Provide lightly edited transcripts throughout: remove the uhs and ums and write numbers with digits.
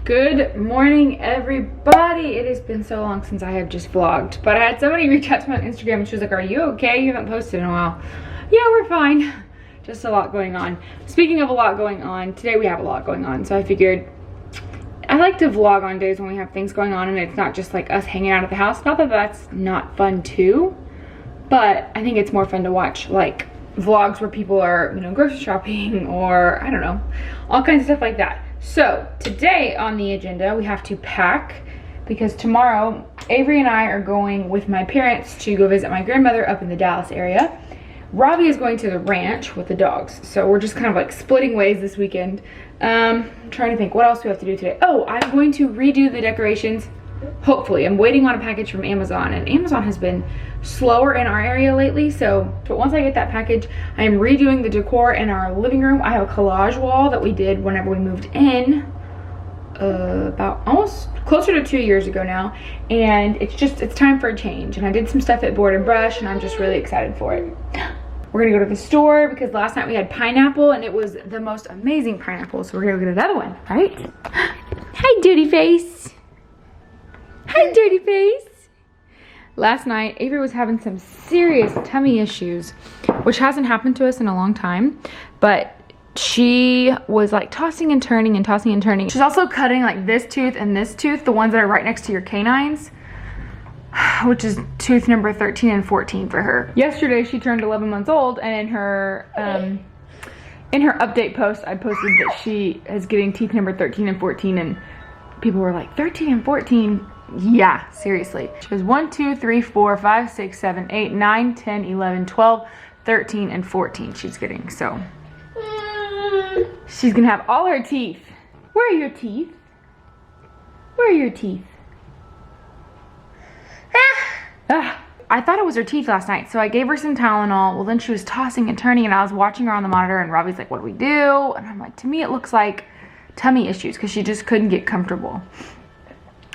Good morning, everybody. It has been so long since I have just vlogged, but I had somebody reach out to me on Instagram and she was like, are you okay? You haven't posted in a while. Yeah, we're fine. Just a lot going on. Speaking of a lot going on, today we have a lot going on, so I figured I like to vlog on days when we have things going on and it's not just like us hanging out at the house. Not that that's not fun too, but I think it's more fun to watch like vlogs where people are, you know, grocery shopping or I don't know, all kinds of stuff like that. So today on the agenda, we have to pack because tomorrow Avery and I are going with my parents to go visit my grandmother up in the Dallas area. Robbie is going to the ranch with the dogs. So we're just kind of like splitting ways this weekend. I'm trying to think what else we have to do today. Oh, I'm going to redo the decorations. Hopefully. I'm waiting on a package from Amazon, and Amazon has been slower in our area lately, but once I get that package, I am redoing the decor in our living room. I have a collage wall that we did whenever we moved in about almost closer to 2 years ago now, and it's time for a change. And I did some stuff at Board and Brush, and I'm just really excited for it. We're gonna go to the store because last night we had pineapple and it was the most amazing pineapple, so we're gonna get another one, right? Hi, Duty Face. Hi, Dirty Face. Last night, Avery was having some serious tummy issues, which hasn't happened to us in a long time, but she was like tossing and turning and tossing and turning. She's also cutting like this tooth and this tooth, the ones that are right next to your canines, which is tooth number 13 and 14 for her. Yesterday, she turned 11 months old, and in her update post, I posted that she is getting teeth number 13 and 14, and people were like, 13 and 14? Yeah, seriously. She has 1, 2, 3, 4, 5, 6, 7, 8, 9, 10, 11, 12, 13, and 14 she's getting. So she's gonna have all her teeth. Where are your teeth? Where are your teeth? I thought it was her teeth last night, so I gave her some Tylenol. Well, then she was tossing and turning, and I was watching her on the monitor, and Robbie's like, what do we do? And I'm like, to me it looks like tummy issues because she just couldn't get comfortable.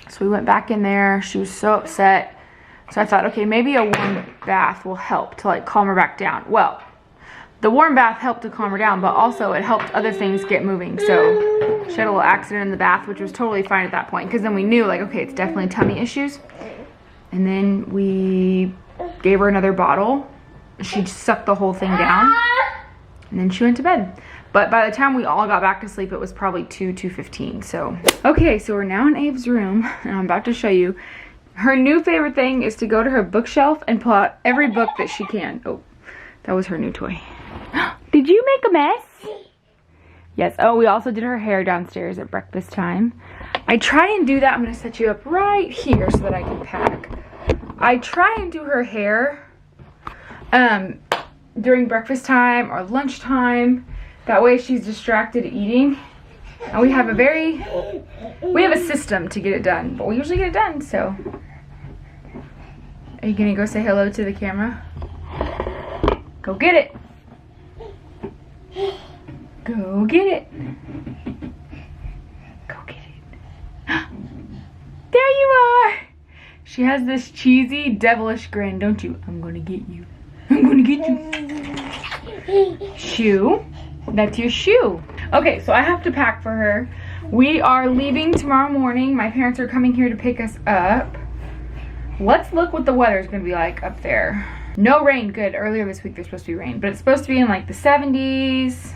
So we went back in there. She was so upset. So I thought, okay, maybe a warm bath will help to like calm her back down. Well, the warm bath helped to calm her down, but also it helped other things get moving. So she had a little accident in the bath, which was totally fine at that point, because then we knew like, okay, it's definitely tummy issues. And then we gave her another bottle. She sucked the whole thing down, and then she went to bed. But by the time we all got back to sleep, it was probably 2:15. So, okay, so we're now in Abe's room, and I'm about to show you. Her new favorite thing is to go to her bookshelf and pull out every book that she can. Oh, that was her new toy. Did you make a mess? Yes. Oh, we also did her hair downstairs at breakfast time. I try and do that. I'm going to set you up right here so that I can pack. I try and do her hair during breakfast time or lunchtime. That way she's distracted eating. And we have a system to get it done, but we usually get it done, so. Are you gonna go say hello to the camera? Go get it. Go get it. Go get it. There you are. She has this cheesy, devilish grin, don't you? I'm gonna get you. I'm gonna get you. Shoe. That's your shoe. Okay, so I have to pack for her. We are leaving tomorrow morning. My parents are coming here to pick us up. Let's look what the weather is going to be like up there. No rain. Good. Earlier this week there's supposed to be rain, but it's supposed to be in like the 70s.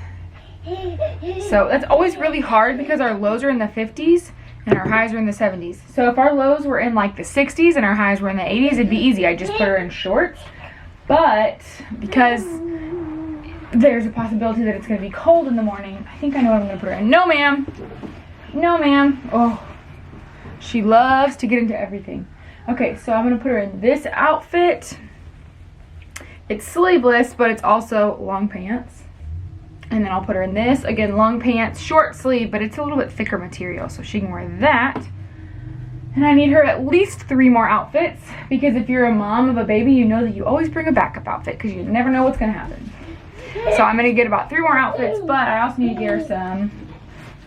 So that's always really hard because our lows are in the 50s and our highs are in the 70s. So if our lows were in like the 60s and our highs were in the 80s, it'd be easy. I'd just put her in shorts. But because there's a possibility that it's going to be cold in the morning, I think I know what I'm going to put her in. No, ma'am. No, ma'am. Oh, she loves to get into everything. Okay, so I'm going to put her in this outfit. It's sleeveless, but it's also long pants. And then I'll put her in this. Again, long pants, short sleeve, but it's a little bit thicker material, so she can wear that. And I need her at least 3 more outfits, because if you're a mom of a baby, you know that you always bring a backup outfit, because you never know what's going to happen. So I'm going to get about 3 more outfits, but I also need to get her some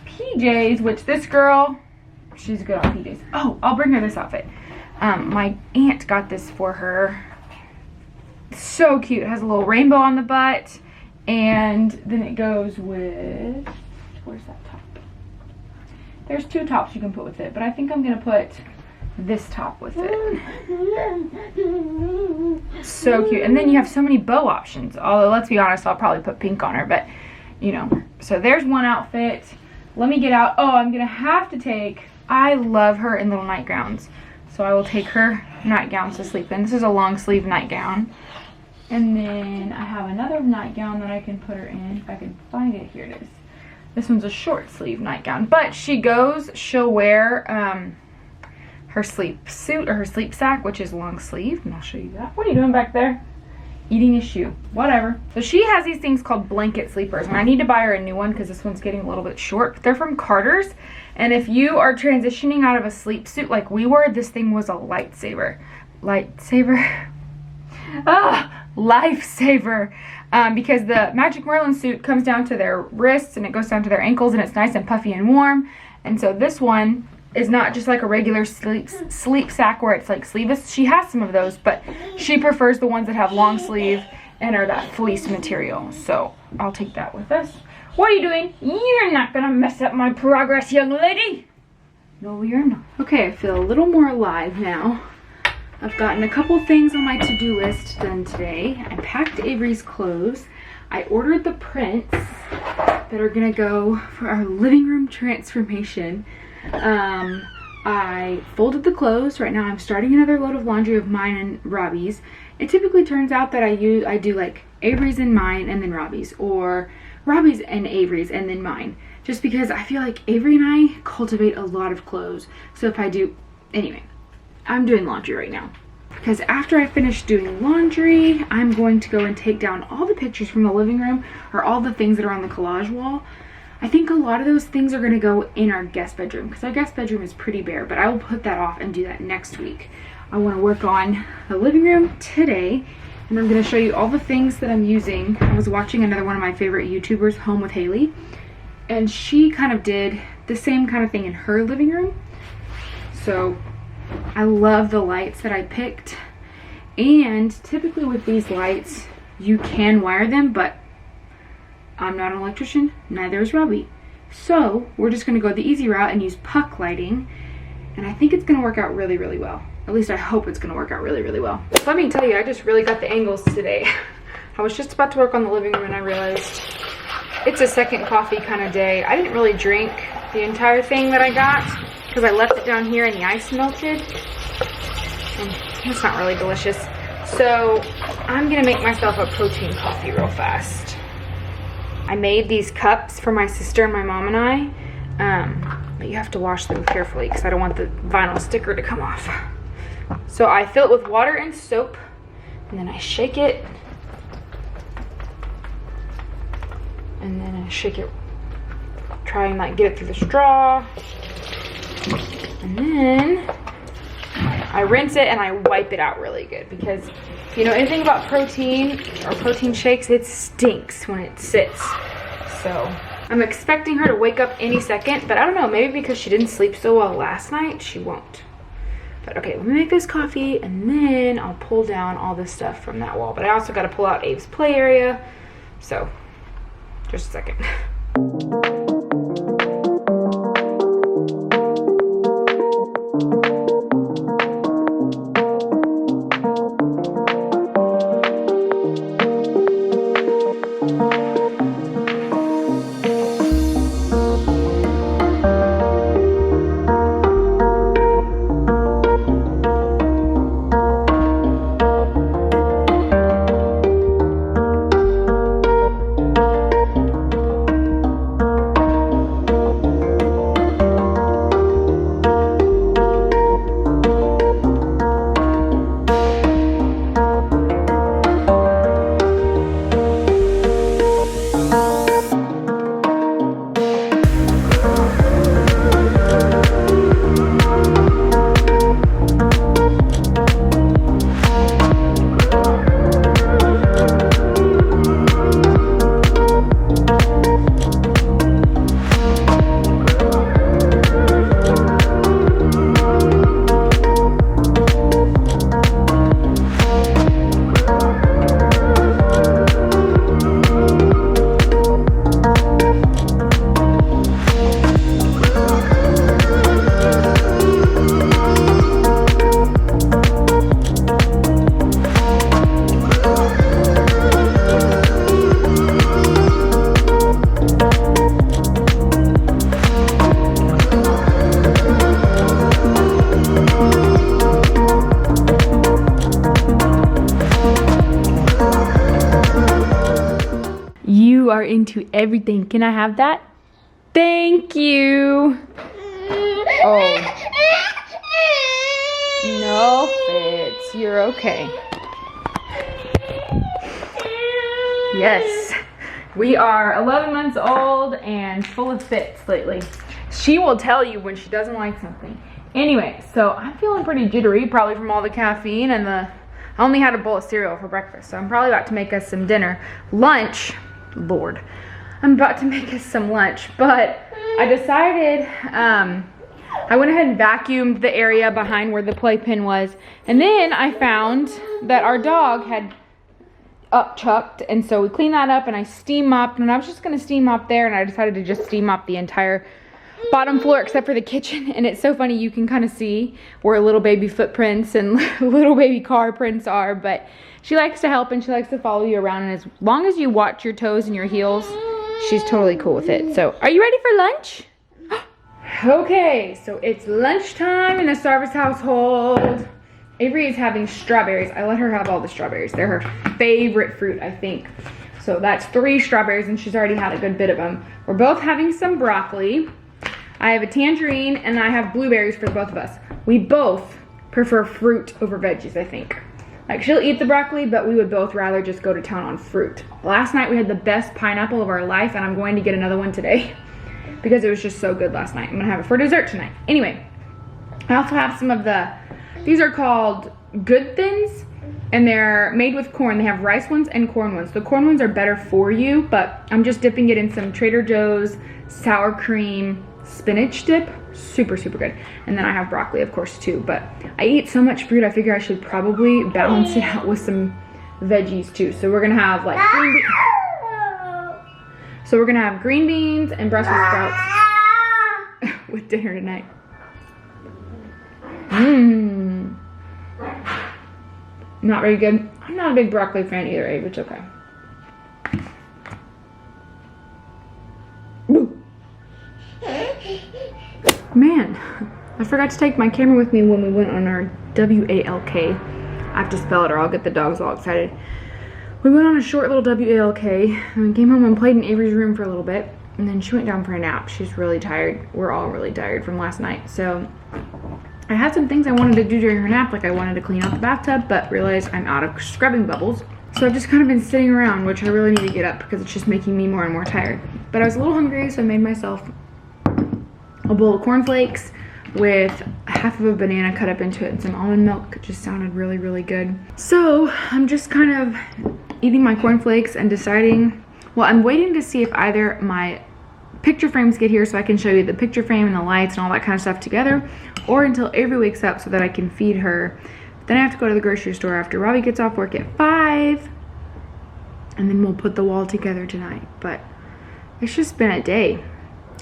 PJs, which this girl, she's good on PJs. Oh, I'll bring her this outfit. My aunt got this for her. So cute. It has a little rainbow on the butt, and then it goes with, where's that top? There's 2 tops you can put with it, but I think I'm gonna put this top with it. So cute. And then you have so many bow options. Although, let's be honest, I'll probably put pink on her, but you know. So there's one outfit. Let me get out. Oh, I'm gonna have to take, I love her in little nightgowns. So I will take her nightgowns to sleep in. This is a long sleeve nightgown. And then I have another nightgown that I can put her in. If I can find it, here it is. This one's a short sleeve nightgown. But she'll wear her sleep suit or her sleep sack, which is long sleeve. And I'll show you that. What are you doing back there? Eating a shoe. Whatever. So she has these things called blanket sleepers. And I need to buy her a new one because this one's getting a little bit short. But they're from Carter's. And if you are transitioning out of a sleep suit like we were, this thing was a lightsaver. Lightsaver? Ah, lifesaver. Because the Magic Merlin suit comes down to their wrists and it goes down to their ankles and it's nice and puffy and warm. And so this one is not just like a regular sleep sack where it's like sleeveless. She has some of those, but she prefers the ones that have long sleeve and are that fleece material. So I'll take that with us. What are you doing? You're not gonna mess up my progress, young lady. No, you're not. Okay, I feel a little more alive now. I've gotten a couple things on my to-do list done today. I packed Avery's clothes. I ordered the prints that are gonna go for our living room transformation. I folded the clothes. Right now I'm starting another load of laundry of mine and Robbie's. It typically turns out that I do like Avery's and mine and then Robbie's, or Robbie's and Avery's and then mine. Just because I feel like Avery and I cultivate a lot of clothes. So if I do, anyway, I'm doing laundry right now. Because after I finish doing laundry, I'm going to go and take down all the pictures from the living room or all the things that are on the collage wall. I think a lot of those things are going to go in our guest bedroom because our guest bedroom is pretty bare, but I will put that off and do that next week. I want to work on the living room today, and I'm going to show you all the things that I'm using. I was watching another one of my favorite YouTubers, Home with Haley, and she kind of did the same kind of thing in her living room. So I love the lights that I picked, and typically with these lights you can wire them, but I'm not an electrician, neither is Robbie. So we're just gonna go the easy route and use puck lighting, and I think it's gonna work out really, really well. At least I hope it's gonna work out really, really well. So let me tell you, I just really got the angles today. I was just about to work on the living room and I realized it's a second coffee kind of day. I didn't really drink the entire thing that I got because I left it down here and the ice melted. And it's not really delicious. So I'm gonna make myself a protein coffee real fast. I made these cups for my sister and my mom and I, but you have to wash them carefully because I don't want the vinyl sticker to come off. So I fill it with water and soap, and then I shake it, and then I shake it, try and like get it through the straw, and then I rinse it and I wipe it out really good because if you know anything about protein or protein shakes, it stinks when it sits. So I'm expecting her to wake up any second, but I don't know, maybe because she didn't sleep so well last night, she won't. But okay, let me make this coffee and then I'll pull down all this stuff from that wall. But I also got to pull out Abe's play area. So just a second. into everything. Can I have that? Thank you. Oh. No Fitz, you're okay. Yes, we are 11 months old and full of fits lately. She will tell you when she doesn't like something. Anyway, so I'm feeling pretty jittery, probably from all the caffeine and I only had a bowl of cereal for breakfast, so I'm probably about to make us some dinner. Lunch, Lord. I'm about to make us some lunch, but I decided, I went ahead and vacuumed the area behind where the playpen was, and then I found that our dog had upchucked, and so we cleaned that up and I steam mopped, and I was just gonna steam mop there, and I decided to just steam mop the entire bottom floor except for the kitchen. And it's so funny, you can kind of see where little baby footprints and little baby car prints are, but she likes to help and she likes to follow you around, and as long as you watch your toes and your heels, she's totally cool with it. So are you ready for lunch? Okay, so it's lunchtime in the Sarvis household. Avery is having strawberries. I let her have all the strawberries. They're her favorite fruit, I think. So that's 3 strawberries, and she's already had a good bit of them. We're both having some broccoli. I have a tangerine, and I have blueberries for both of us. We both prefer fruit over veggies, I think. Like, she'll eat the broccoli, but we would both rather just go to town on fruit. Last night we had the best pineapple of our life, and I'm going to get another one today because it was just so good last night. I'm gonna have it for dessert tonight. Anyway, I also have some of these are called Good Thins, and they're made with corn. They have rice ones and corn ones. The corn ones are better for you, but I'm just dipping it in some Trader Joe's sour cream spinach dip. Super, super good. And then I have broccoli, of course, too. But I eat so much fruit, I figure I should probably balance it out with some veggies, too. So we're gonna have like green beans and Brussels sprouts with dinner tonight. Not very good. I'm not a big broccoli fan either, Abe. It's okay. Man, I forgot to take my camera with me when we went on our WALK. I have to spell it or I'll get the dogs all excited. We went on a short little WALK and we came home and played in Avery's room for a little bit, and then she went down for a nap. She's really tired. We're all really tired from last night. So I had some things I wanted to do during her nap, like I wanted to clean out the bathtub, but realized I'm out of scrubbing bubbles. So I've just kind of been sitting around, which I really need to get up because it's just making me more and more tired. But I was a little hungry, so I made myself a bowl of cornflakes with half of a banana cut up into it and some almond milk. It just sounded really, really good. So I'm just kind of eating my cornflakes and deciding, well, I'm waiting to see if either my picture frames get here so I can show you the picture frame and the lights and all that kind of stuff together, or until Avery wakes up so that I can feed her. Then I have to go to the grocery store after Robbie gets off work at 5, and then we'll put the wall together tonight. But it's just been a day.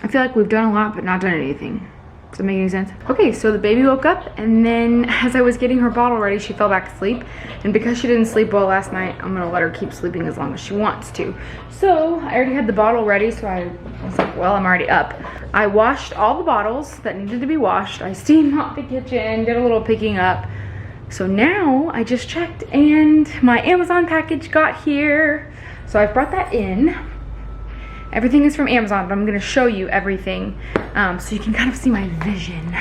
I feel like we've done a lot but not done anything. Does that make any sense? Okay, so the baby woke up, and then as I was getting her bottle ready, she fell back asleep. And because she didn't sleep well last night, I'm gonna let her keep sleeping as long as she wants to. So I already had the bottle ready, so I was like, well, I'm already up. I washed all the bottles that needed to be washed. I steam mopped the kitchen, did a little picking up. So now I just checked and my Amazon package got here. So I brought that in. Everything is from Amazon, but I'm gonna show you everything so you can kind of see my vision.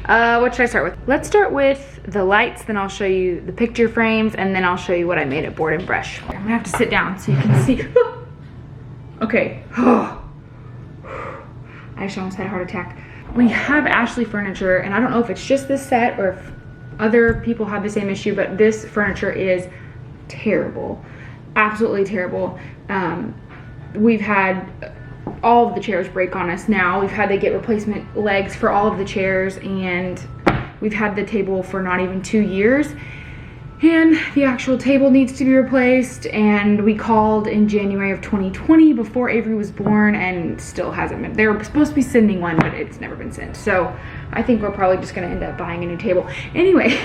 What should I start with? Let's start with the lights, then I'll show you the picture frames, and then I'll show you what I made at Board and Brush. I'm gonna have to sit down so you can see. Okay. I actually almost had a heart attack. We have Ashley furniture, and I don't know if it's just this set or if other people have the same issue, but this furniture is terrible. Absolutely terrible. We've had all of the chairs break on us now. We've had to get replacement legs for all of the chairs, and we've had the table for not even 2 years. And the actual table needs to be replaced, and we called in January of 2020 before Avery was born, and still hasn't been. They were supposed to be sending one, but it's never been sent. So I think we're probably just gonna end up buying a new table. Anyway,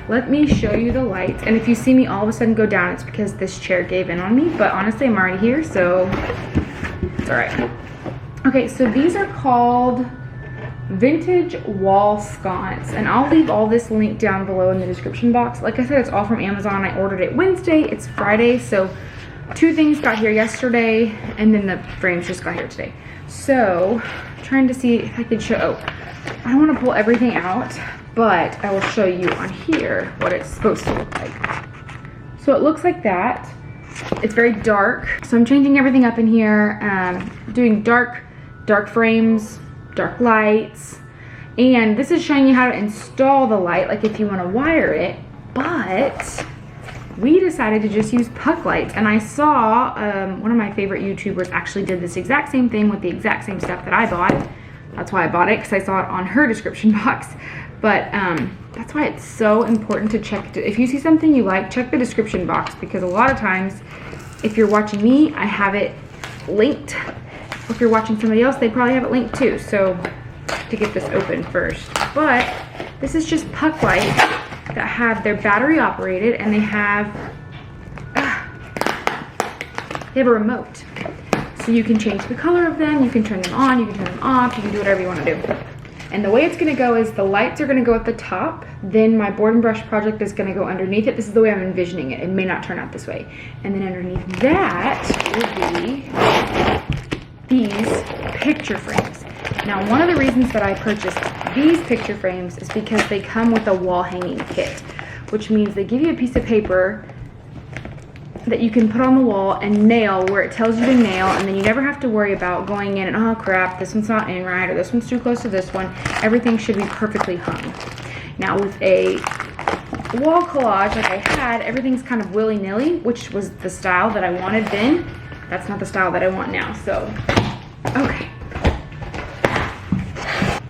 let me show you the lights. And if you see me all of a sudden go down, it's because this chair gave in on me, but honestly, I'm already here, so it's all right. Okay, so these are called vintage wall sconce, and I'll leave all this linked down below in the description box. Like I said, it's all from Amazon. I ordered it Wednesday. It's Friday, so 2 things got here yesterday, and then the frames just got here today. So, trying to see if I can show, I don't want to pull everything out, but I will show you on here what it's supposed to look like. So it looks like that. It's very dark. So I'm changing everything up in here, doing dark frames, dark lights, and this is showing you how to install the light, like if you want to wire it, but we decided to just use puck lights. And I saw one of my favorite YouTubers actually did this exact same thing with the exact same stuff that I bought. That's why I bought it, because I saw it on her description box. But that's why it's so important to check. If you see something you like, check the description box, because a lot of times, if you're watching me, I have it linked. If you're watching somebody else, they probably have it linked too. So to get this open first. But this is just puck lights that have their battery operated, and they have a remote. So you can change the color of them, you can turn them on, you can turn them off, you can do whatever you want to do. And the way it's going to go is the lights are going to go at the top, then my board and brush project is going to go underneath it. This is the way I'm envisioning it. It may not turn out this way. And then underneath that will be these picture frames. Now, one of the reasons that I purchased these picture frames is because they come with a wall hanging kit, which means they give you a piece of paper that you can put on the wall and nail where it tells you to nail, and then you never have to worry about going in and, oh crap, this one's not in right, or this one's too close to this one. Everything should be perfectly hung. Now with a wall collage like I had, everything's kind of willy-nilly, which was the style that I wanted then. That's not the style that I want now, so, okay.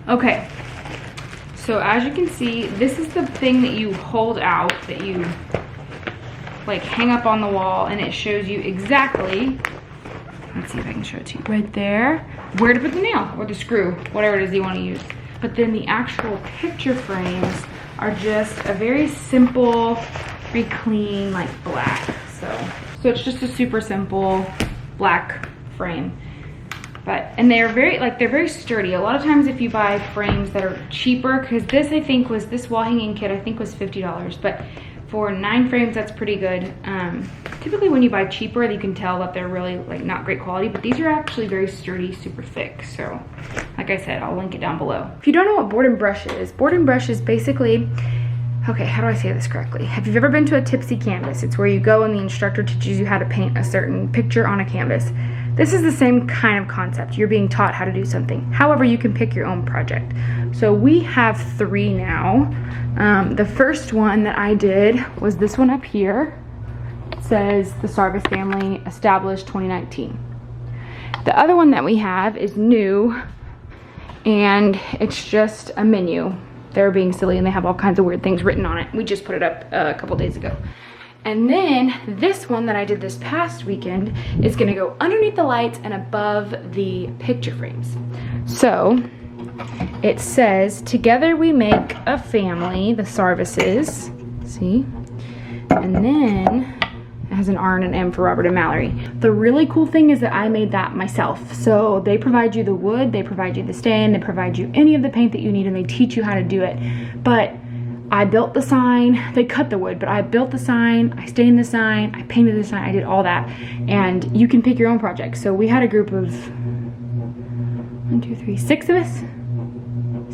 Okay, so as you can see, this is the thing that you hold out, that you like hang up on the wall, and it shows you exactly, let's see if I can show it to you right there, where to put the nail or the screw, whatever it is you want to use. But then the actual picture frames are just a very simple, very clean, like black. So it's just a super simple black frame. And they're very sturdy. A lot of times if you buy frames that are cheaper, because this wall hanging kit I think was $50, but for 9 frames, that's pretty good. Typically when you buy cheaper, you can tell that they're really like not great quality, but these are actually very sturdy, super thick. So like I said, I'll link it down below. If you don't know what board and brush is basically, okay, how do I say this correctly? Have you ever been to a Tipsy canvas? It's where you go and the instructor teaches you how to paint a certain picture on a canvas. This is the same kind of concept. You're being taught how to do something. However, you can pick your own project. So we have 3 now. The first one that I did was this one up here. It says the Sarvis family established 2019. The other one that we have is new, and it's just a menu. They're being silly and they have all kinds of weird things written on it. We just put it up a couple days ago. And then this one that I did this past weekend is gonna go underneath the lights and above the picture frames. So it says, together we make a family, the Sarvises, see? And then it has an R and an M for Robert and Mallory. The really cool thing is that I made that myself. So they provide you the wood, they provide you the stain, they provide you any of the paint that you need, and they teach you how to do it. But I built the sign, they cut the wood, but I built the sign, I stained the sign, I painted the sign, I did all that. And you can pick your own project. So we had a group of 6 of us.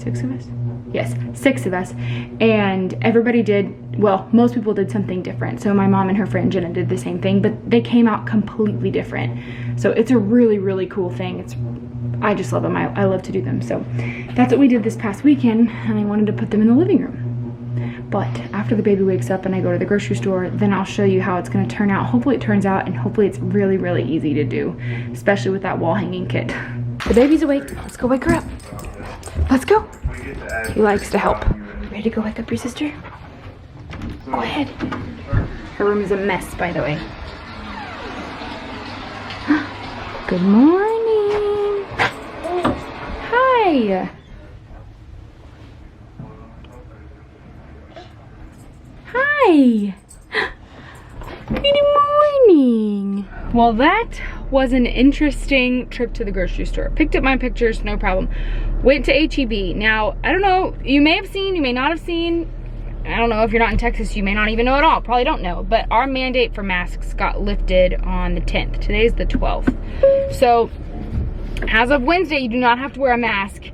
6 of us? Yes, 6 of us. And everybody did, well, most people did something different. So my mom and her friend Jenna did the same thing, but they came out completely different. So it's a really, really cool thing. I just love them. I love to do them. So that's what we did this past weekend, and I wanted to put them in the living room. But after the baby wakes up and I go to the grocery store, then I'll show you how it's going to turn out. Hopefully it turns out, and hopefully it's really, really easy to do, especially with that wall hanging kit. The baby's awake. Let's go wake her up. Let's go. He likes to help. Ready to go wake up your sister? Go ahead. Her room is a mess, by the way. Good morning. Hi. Hi. Good morning. Well, that was an interesting trip to the grocery store. Picked up my pictures, no problem. Went to HEB. Now, I don't know, you may have seen, you may not have seen, I don't know, if you're not in Texas, you may not even know at all. Probably don't know. But our mandate for masks got lifted on the 10th. Today's the 12th. So, as of Wednesday, you do not have to wear a mask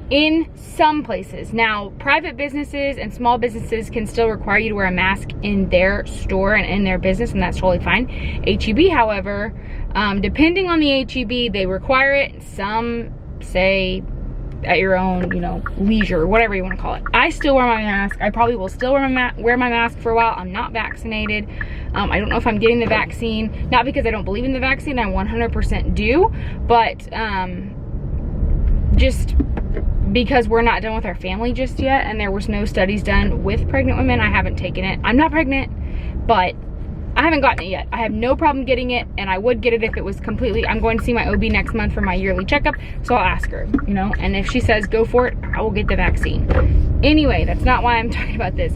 in some places. Now, private businesses and small businesses can still require you to wear a mask in their store and in their business, and that's totally fine. HEB, however, depending on the HEB, they require it. Some say at your own, you know, leisure, whatever you want to call it. I still wear my mask. I probably will still wear my mask for a while. I'm not vaccinated. I don't know if I'm getting the vaccine, not because I don't believe in the vaccine. I 100% do, but just because we're not done with our family just yet, and there was no studies done with pregnant women, I haven't taken it. I'm not pregnant, but I haven't gotten it yet. I have no problem getting it, and I would get it if it was completely, I'm going to see my OB next month for my yearly checkup, so I'll ask her, you know, and if she says go for it, I will get the vaccine. Anyway, that's not why I'm talking about this.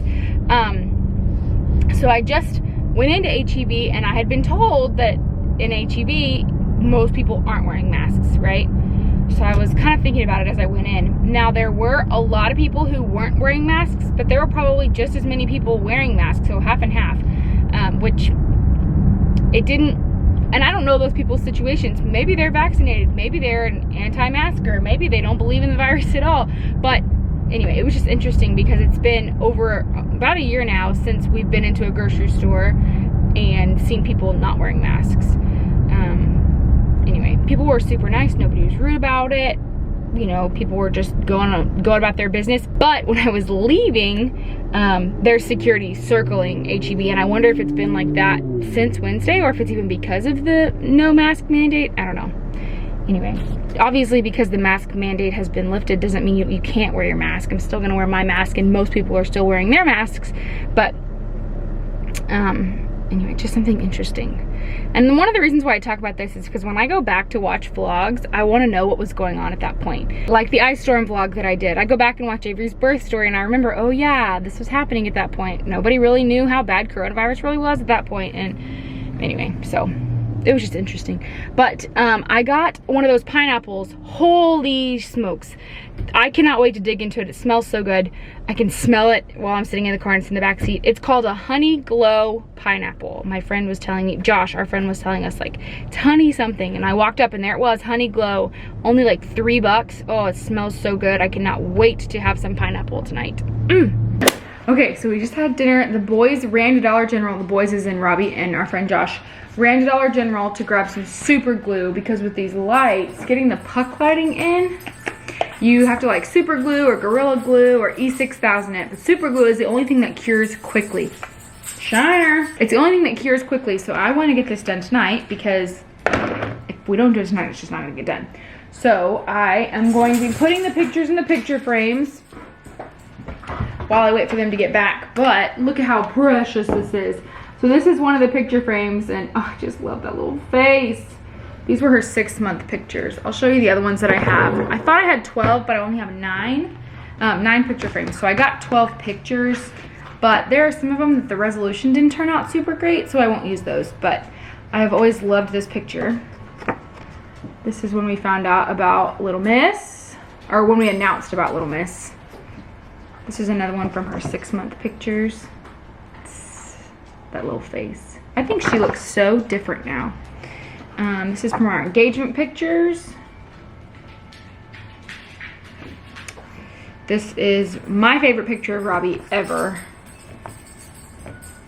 So I just went into HEB, and I had been told that in HEB, most people aren't wearing masks, right? So I was kind of thinking about it as I went in. Now, there were a lot of people who weren't wearing masks, but there were probably just as many people wearing masks, so half and half. Which it didn't, and I don't know those people's situations. Maybe they're vaccinated, maybe they're an anti-masker, maybe they don't believe in the virus at all. But anyway, it was just interesting because it's been over about a year now since we've been into a grocery store and seen people not wearing masks. Anyway, people were super nice, nobody was rude about it. You know, people were just going about their business. But when I was leaving, there's security circling HEB, and I wonder if it's been like that since Wednesday, or if it's even because of the no mask mandate. I don't know. Anyway, obviously because the mask mandate has been lifted doesn't mean you can't wear your mask. I'm still gonna wear my mask, and most people are still wearing their masks. But anyway, just something interesting. And one of the reasons why I talk about this is because when I go back to watch vlogs, I want to know what was going on at that point. Like the ice storm vlog that I did. I go back and watch Avery's birth story, and I remember, oh yeah, this was happening at that point. Nobody really knew how bad coronavirus really was at that point. And anyway, so it was just interesting. But I got one of those pineapples. Holy smokes. I cannot wait to dig into it. It smells so good. I can smell it while I'm sitting in the car and it's in the back seat. It's called a honey glow pineapple. My friend was telling me, Josh, our friend was telling us, like, it's honey something. And I walked up and there it was, honey glow, only like $3. Oh, it smells so good. I cannot wait to have some pineapple tonight. Okay, so we just had dinner. The boys ran to Dollar General. The boys is in Robbie and our friend Josh. Ran to Dollar General to grab some super glue, because with these lights, getting the puck lighting in, you have to like super glue or Gorilla Glue or E6000 it. But super glue is the only thing that cures quickly. Shiner. It's the only thing that cures quickly, so I want to get this done tonight, because if we don't do it tonight, it's just not going to get done. So I am going to be putting the pictures in the picture frames while I wait for them to get back. But look at how precious this is. So this is one of the picture frames, and oh, I just love that little face. These were her 6-month pictures. I'll show you the other ones that I have. I thought I had 12, but I only have 9 picture frames. So I got 12 pictures, but there are some of them that the resolution didn't turn out super great, so I won't use those. But I have always loved this picture. This is when we found out about Little Miss, or when we announced about Little Miss. This is another one from her 6-month pictures. That little face. I think she looks so different now. This is from our engagement pictures. This is my favorite picture of Robbie ever.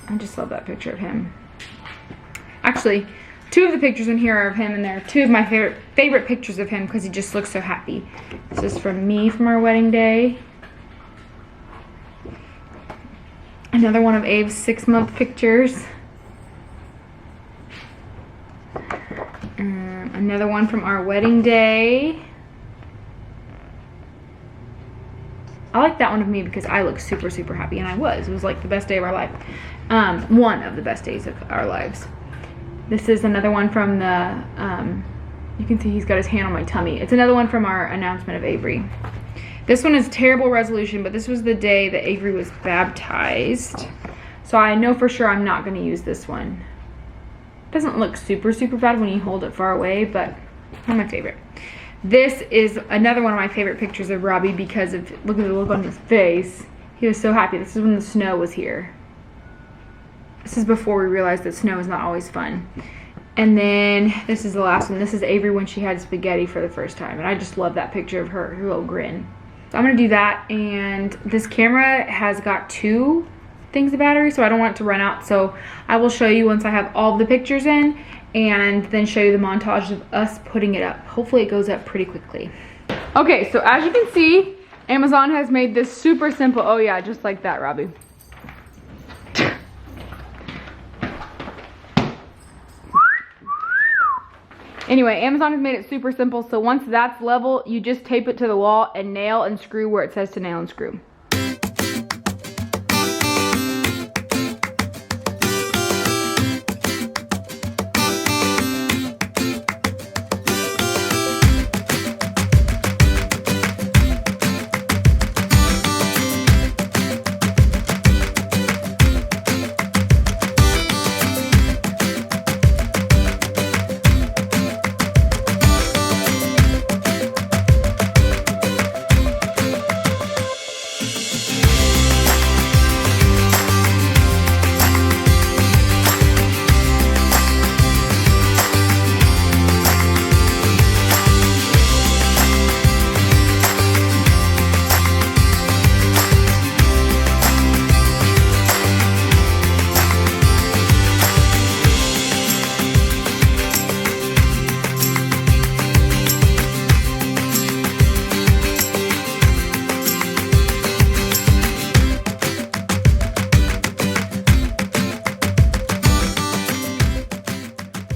I just love that picture of him. Actually, 2 of the pictures in here are of him, and they're 2 of my favorite pictures of him because he just looks so happy. This is from me from our wedding day. Another one of Abe's 6-month pictures. Another one from our wedding day. I like that one of me because I look super, super happy, and I was. It was like the best day of our life. One of the best days of our lives. This is another one from the, you can see he's got his hand on my tummy. It's another one from our announcement of Avery. This one is terrible resolution, but this was the day that Avery was baptized. So I know for sure I'm not going to use this one. It doesn't look super, super bad when you hold it far away, but one of my favorite. This is another one of my favorite pictures of Robbie because of, look at the look on his face. He was so happy. This is when the snow was here. This is before we realized that snow is not always fun. And then this is the last one. This is Avery when she had spaghetti for the first time. And I just love that picture of her little grin. So I'm gonna do that. And this camera has got 2 things of battery, so I don't want it to run out. So I will show you once I have all the pictures in, and then show you the montage of us putting it up. Hopefully it goes up pretty quickly. Okay, so as you can see, Amazon has made this super simple. Oh yeah, just like that, Robbie. Anyway, Amazon has made it super simple. So once that's level, you just tape it to the wall and nail and screw where it says to nail and screw.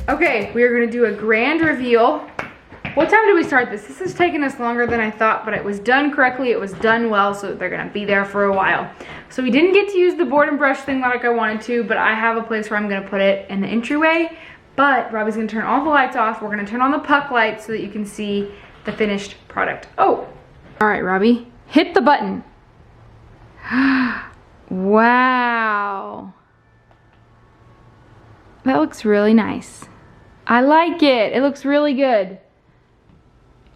Okay, we are gonna do a grand reveal. What time did we start this? This has taken us longer than I thought, but it was done correctly, it was done well, so they're gonna be there for a while. So we didn't get to use the board and brush thing like I wanted to, but I have a place where I'm gonna put it in the entryway. But Robbie's gonna turn all the lights off. We're gonna turn on the puck lights so that you can see the finished product. Oh, all right, Robbie, hit the button. Wow. That looks really nice. I like it. It looks really good.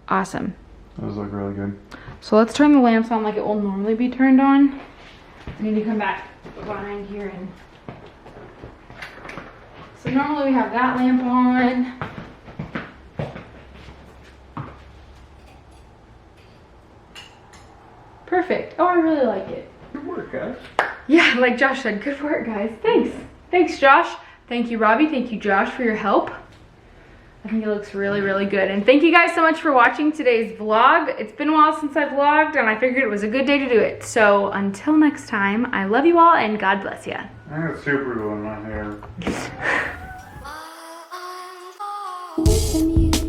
Awesome. Those look really good. So let's turn the lamps on like it will normally be turned on. I need to come back behind here and... So normally we have that lamp on. Perfect. Oh, I really like it. Good work, guys. Yeah, like Josh said, good work, guys. Thanks. Thanks, Josh. Thank you, Robbie. Thank you, Josh, for your help. I think it looks really, really good. And thank you guys so much for watching today's vlog. It's been a while since I've vlogged, and I figured it was a good day to do it. So until next time, I love you all, and God bless you. I got super glue in my hair.